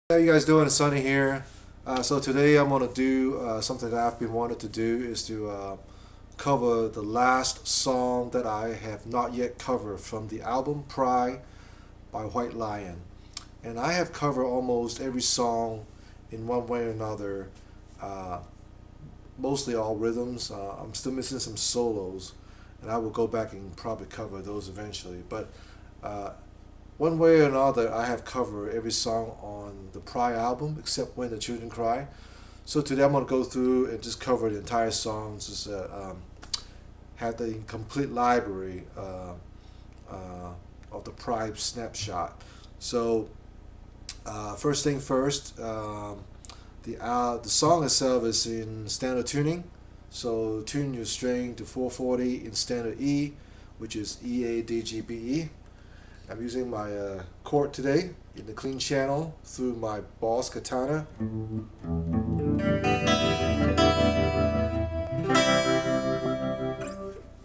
How you guys doing? It's Sunny here. So today I'm gonna do something that I've been wanting to do is to cover the last song that I have not yet covered from the album Pry by White Lion. And I have covered almost every song in one way or another, uh, mostly all rhythms. I'm still missing some solos, and I will go back and probably cover those eventually. But uh, one way or another, I have covered every song on the Pry album except When the Children Cry. So today I'm going to go through and just cover the entire songs, just have the complete library of the Pry snapshot. So first thing first, the song itself is in standard tuning. So tune your string to 440 in standard E, which is E A D G B E. I'm using my chord today in the clean channel through my Boss Katana.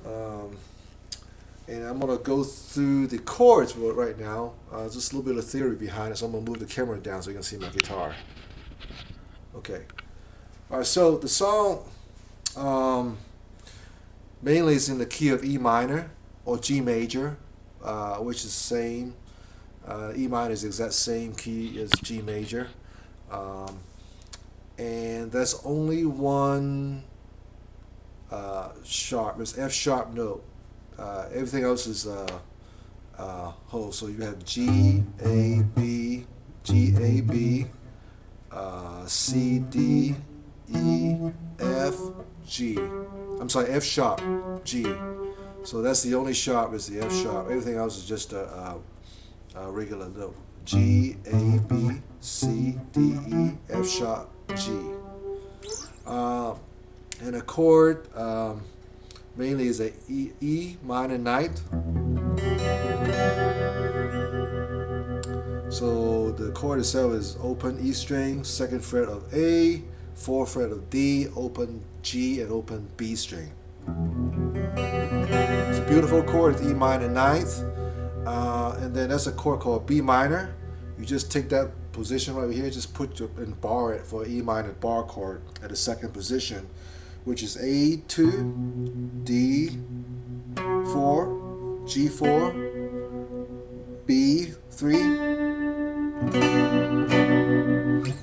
Um, and I'm going to go through the chords right now. Just a little bit of theory behind it, so I'm going to move the camera down so you can see my guitar. Okay. Alright, so the song mainly is in the key of E minor or G major, which is the same. E minor is the exact same key as G major. And that's only one sharp. It's F sharp note. Everything else is whole. So you have G, A, B, G, A, B, C, D, E, F, G. I'm sorry, F sharp, G. So that's the only sharp is the F sharp. Everything else is just a regular note. G, A, B, C, D, E, F sharp, G. And a chord mainly is a E minor ninth. So the chord itself is open E string, second fret of A, fourth fret of D, open G, and open B string. It's a beautiful chord. It's E minor ninth, and then that's a chord called B minor. You just take that position right here, just put your and bar it for E minor bar chord at the second position, which is A2, D4, G4, B3,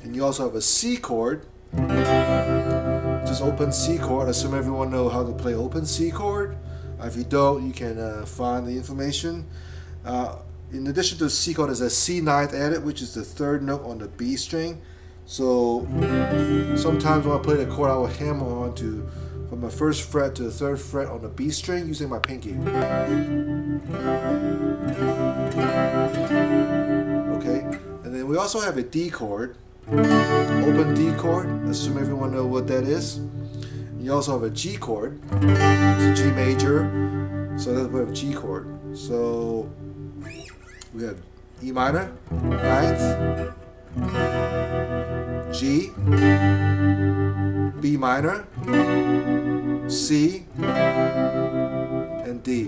and you also have a C chord. Just open C chord. I assume everyone know how to play open C chord. If you don't, you can find the information. In addition to C chord, there's a C ninth added, which is the third note on the B string. So sometimes when I play the chord, I will hammer on to from the first fret to the third fret on the B string using my pinky. Okay, and then we also have a D chord, open D chord. Assume everyone know what that is. You also have a G chord, it's G major, so that's we have G chord. So we have E minor, ninth, G, B minor, C, and D.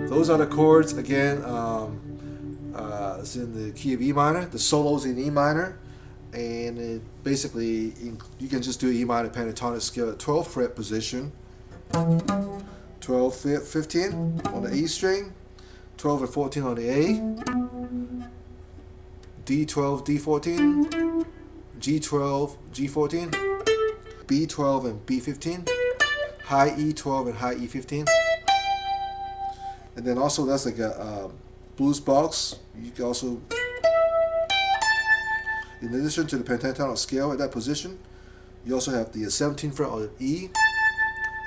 Those are the chords. Again, it's in the key of E minor. The solo's in E minor, and it basically you can just do E minor pentatonic scale at 12th fret position, 12, 15 on the E string, 12 and 14 on the A, D12, D14, G12, G14, B12 and B15, high E12 and high E15. And then also that's like a blues box. You can also, in addition to the pentatonic scale at that position, you also have the 17th fret on the E,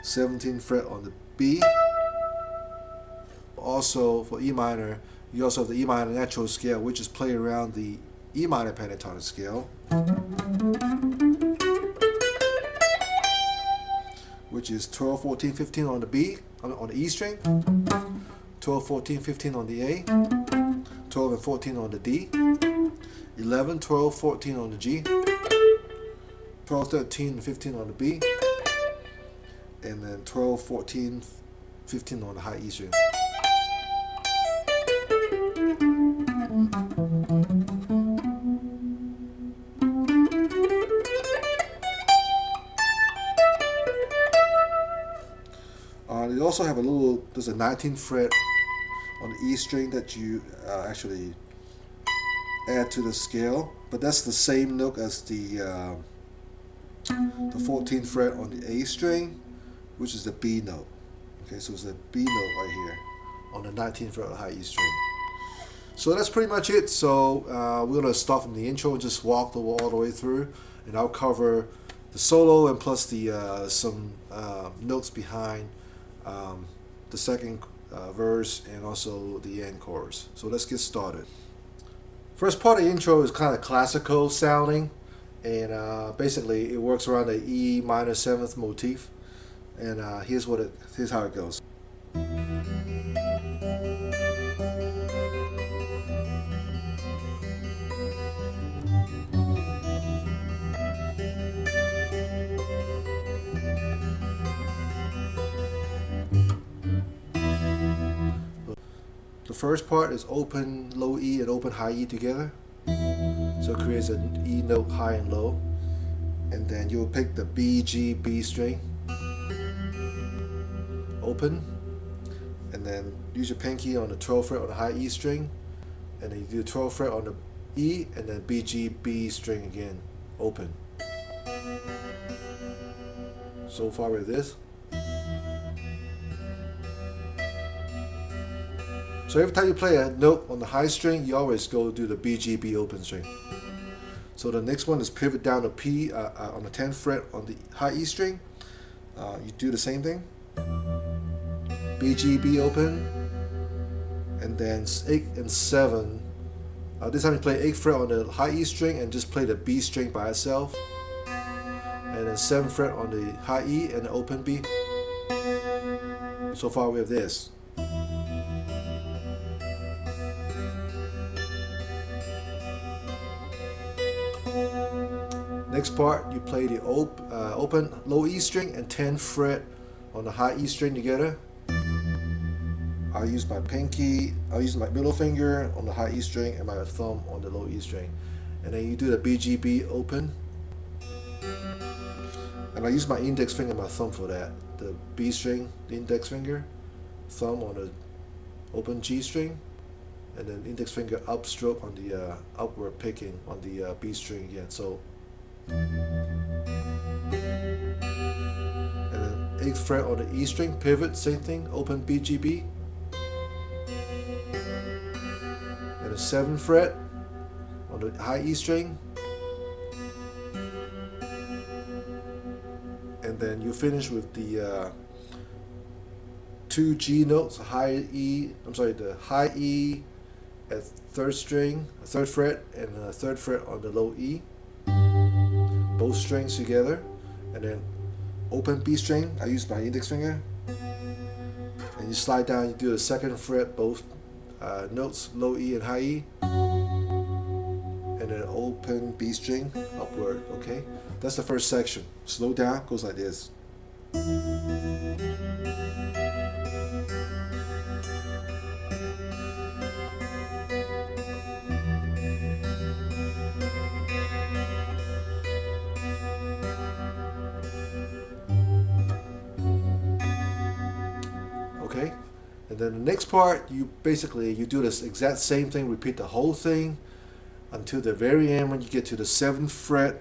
17th fret on the B. Also for E minor, you also have the E minor natural scale, which is played around the E minor pentatonic scale, which is 12, 14, 15 on the B, on the E string, 12, 14, 15 on the A, 12 and 14 on the D, 11, 12, 14 on the G, 12, 13, and 15 on the B, and then 12, 14, 15 on the high E string. You also have there's a 19th fret on the E string that you actually add to the scale, but that's the same note as the 14th fret on the A string, which is the B note. Okay, so it's a B note right here on the 19th fret of the high E string. So that's pretty much it. So we're gonna start from the intro and just walk all the way through, and I'll cover the solo and plus the some notes behind the second verse and also the end chorus. So let's get started. First part of the intro is kind of classical sounding, and basically it works around the E minor 7th motif. And here's how it goes. The first part is open low E and open high E together, so it creates an E note high and low, and then you'll pick the B, G, B string, open, and then use your pinky on the 12th fret on the high E string, and then you do the 12th fret on the E, and then B, G, B string again, open. So far with this. So every time you play a note on the high string, you always go do the B, G, B open string. So the next one is pivot down to P on the 10th fret on the high E string. You do the same thing. B, G, B open, and then 8 and 7. This time you play 8th fret on the high E string and just play the B string by itself, and then 7th fret on the high E and the open B. So far we have this. Next part, you play the open low E string and 10th fret on the high E string together. I'll use my middle finger on the high E string and my thumb on the low E string. And then you do the B, G, B open. And I use my index finger and my thumb for that. The B string, the index finger, thumb on the open G string, and then index finger upstroke on the upward picking on the B string again. So, and then 8th fret on the E string, pivot, same thing, open B, G, B. And the 7th fret on the high E string. And then you finish with the two G notes, the high E at 3rd fret, and 3rd fret on the low E. Both strings together, and then open B string. I use my index finger, and you slide down. You do the 2nd fret, both notes, low E and high E, and then open B string upward. Okay, that's the first section. Slow down, goes like this. Okay, and then the next part, you do this exact same thing, repeat the whole thing until the very end when you get to the 7th fret.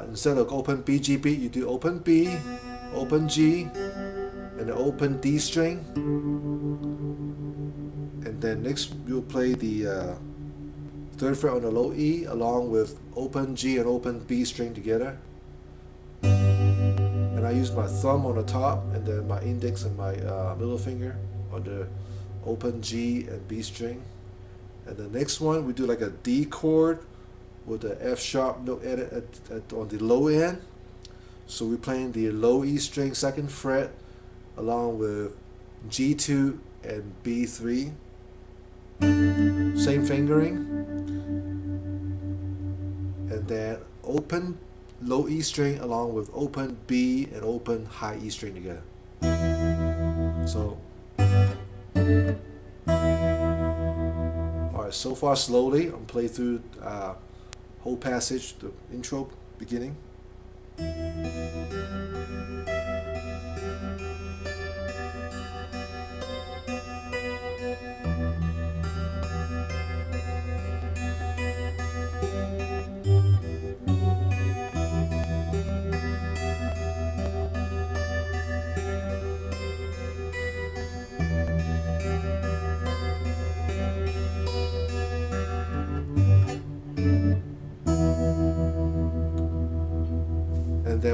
Instead of open B, G, B, you do open B, open G, and then open D string. And then next you'll play the 3rd fret on the low E along with open G and open B string together. And I use my thumb on the top and then my index and my middle finger on the open G and B string. And the next one we do like a D chord with the F sharp note added on the low end. So we're playing the low E string 2nd fret along with G2 and B3. Same fingering. And then open low E string along with open B and open high E string together. So, alright, so far slowly, I'm playing through whole passage, the intro beginning.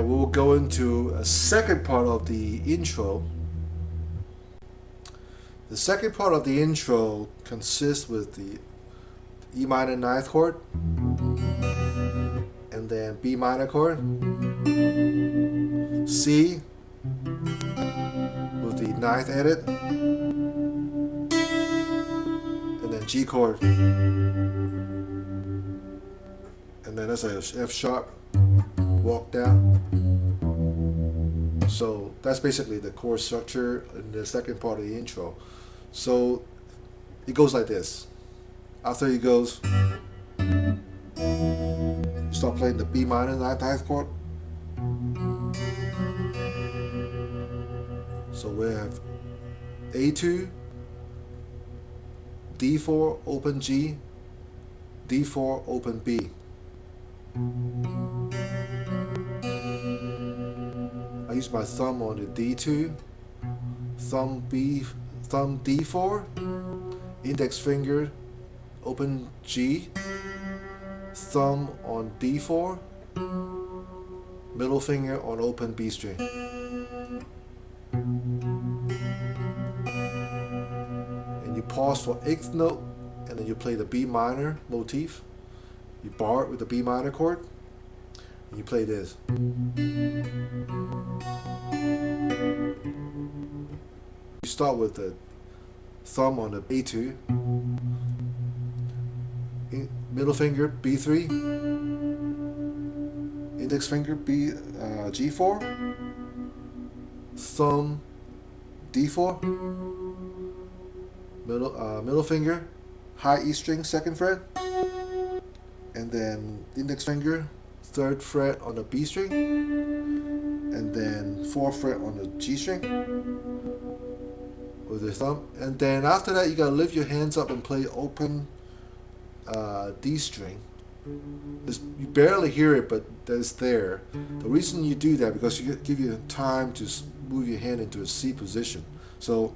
then we will go into a second part of the intro. The second part of the intro consists with the E minor ninth chord, and then B minor chord, C with the ninth edit, and then G chord, and then that's a F sharp walk down. So that's basically the chord structure in the second part of the intro. So it goes like this. After it goes, you start playing the B minor ninth chord. So we have A2, D4, open G, D4, open B. I use my thumb on the D2, thumb D4, index finger, open G, thumb on D4, middle finger on open B string. And you pause for 8th note, and then you play the B minor motif. You bar it with the B minor chord, and you play this. You start with the thumb on the A2, middle finger B3, index finger G4, thumb D4, middle finger high E string 2nd fret, and then index finger 3rd fret on the B string, and then 4th fret on the G string with your thumb. And then after that, you gotta lift your hands up and play open D string. You barely hear it, but it's there. The reason you do that because you give you time to move your hand into a C position. So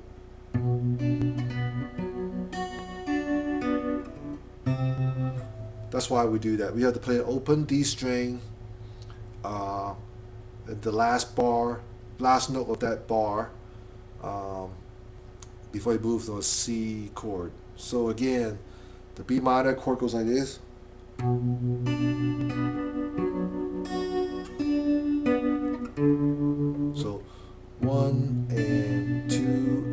that's why we do that. We have to play open D string at the last note of that bar, before you move to a C chord. So again, the B minor chord goes like this. So 1 and 2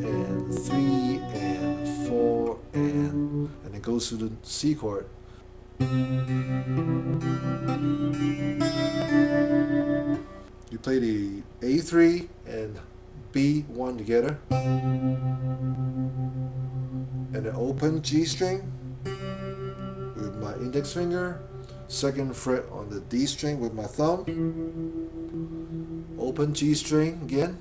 and 3 and 4 and it goes to the C chord. You play the A3 and B1 together, and an open G string with my index finger, 2nd fret on the D string with my thumb, open G string again,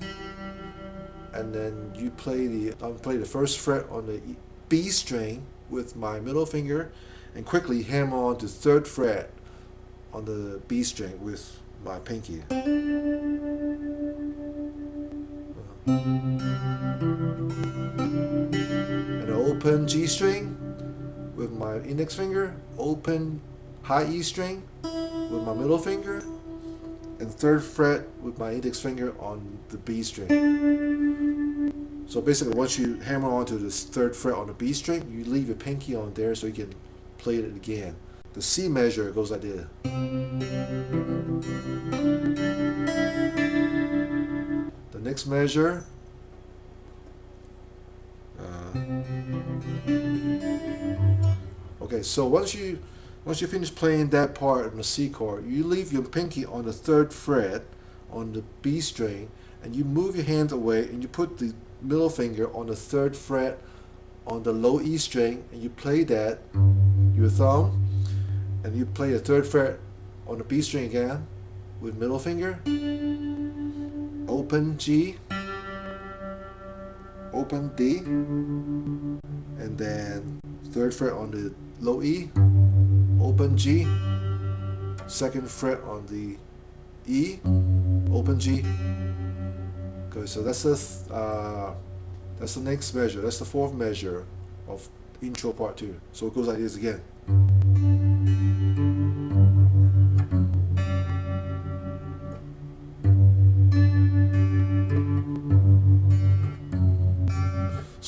and then you play the 1st fret on the B string with my middle finger, and quickly hammer on to 3rd fret on the B string with my pinky. And an open G string with my index finger, open high E string with my middle finger, and 3rd fret with my index finger on the B string. So basically, once you hammer onto this 3rd fret on the B string, you leave your pinky on there so you can play it again. The C measure goes like this. The next measure, okay, so once you finish playing that part on the C chord, you leave your pinky on the 3rd fret on the B string, and you move your hands away, and you put the middle finger on the 3rd fret on the low E string, and you play that, your thumb, and you play the 3rd fret on the B string again with middle finger, open G, open D, and then 3rd fret on the low E, open G, 2nd fret on the E, open G. Okay, so that's the next measure. That's the 4th measure of intro part 2. So it goes like this again.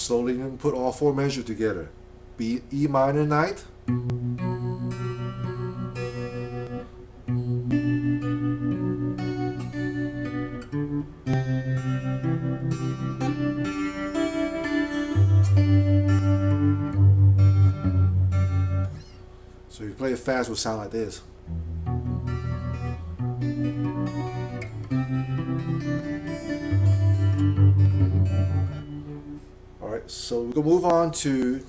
slowly and put all four measures together. E minor ninth. So if you play it fast, it will sound like this. Alright, so we're going to move on to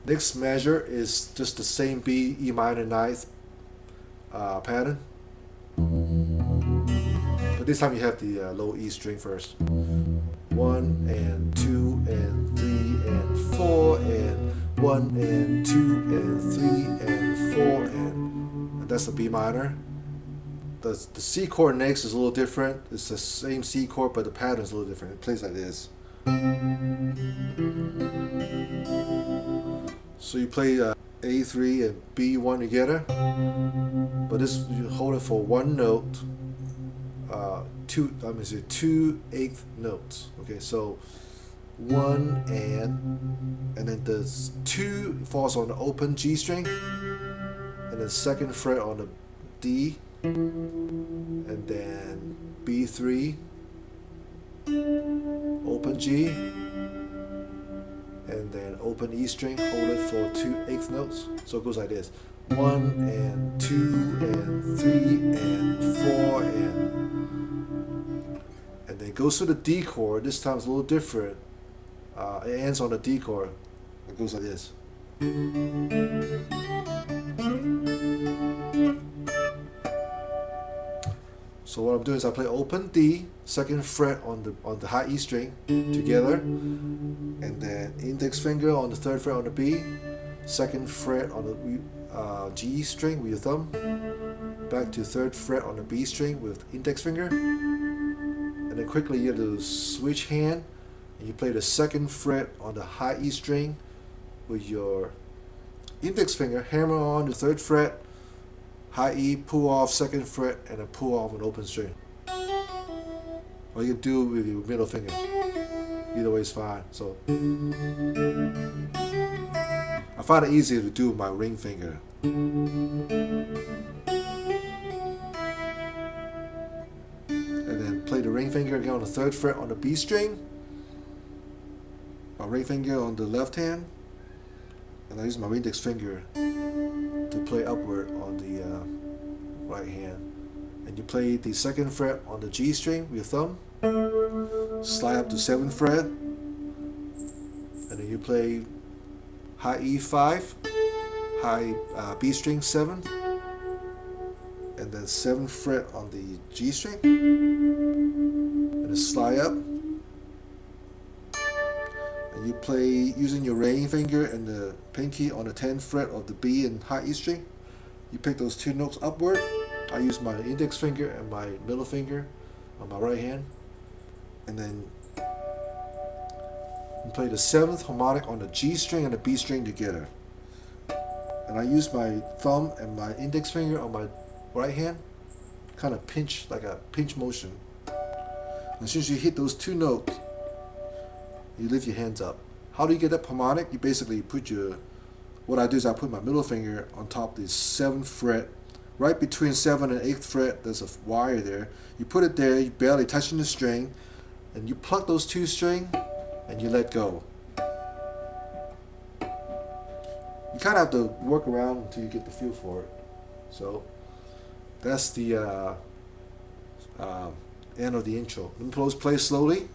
next measure is just the same B, E minor ninth pattern. But this time you have the low E string first. 1 and 2 and 3 and 4 and 1 and 2 and 3 and 4 and that's the B minor. The C chord next is a little different. It's the same C chord, but the pattern is a little different. It plays like this. So you play A3 and B1 together, but this you hold it for one note. Two eighth notes. Okay, so 1 and then the 2 falls on the open G string, and then second fret on the D, and then B3, open G, and then open E string, hold it for 2/8 notes. So it goes like this: 1 and 2 and 3 and 4 and then it goes to the D chord. This time it's a little different. It ends on the D chord. It goes like this. So what I'm doing is I play open D, second fret on the high E string together, and then index finger on the third fret on the B, second fret on the G string with your thumb, back to third fret on the B string with index finger, and then quickly you have to switch hand and you play the second fret on the high E string with your index finger, hammer on the third fret, high E, pull off second fret, and then pull off an open string. Or you can do it with your middle finger. Either way is fine. So I find it easier to do with my ring finger. And then play the ring finger again on the third fret on the B string. My ring finger on the left hand, and I use my index finger to play upward on the right hand. And you play the second fret on the G string with your thumb, slide up to 7th fret, and then you play high E5, high B string 7, and then 7th fret on the G string, and then slide up, and you play using your ring finger and the pinky on the 10th fret of the B and high E string. You pick those two notes upward. I use my index finger and my middle finger on my right hand, and then you play the 7th harmonic on the G string and the B string together. And I use my thumb and my index finger on my right hand, kind of pinch, like a pinch motion. As soon as you hit those two notes, you lift your hands up. How do you get that harmonic? You basically put what I do is I put my middle finger on top of the 7th fret, right between 7th and 8th fret. There's a wire there. You put it there, you barely touching the string, and you pluck those two strings and you let go. You kind of have to work around until you get the feel for it. So that's the end of the intro. Let me play slowly.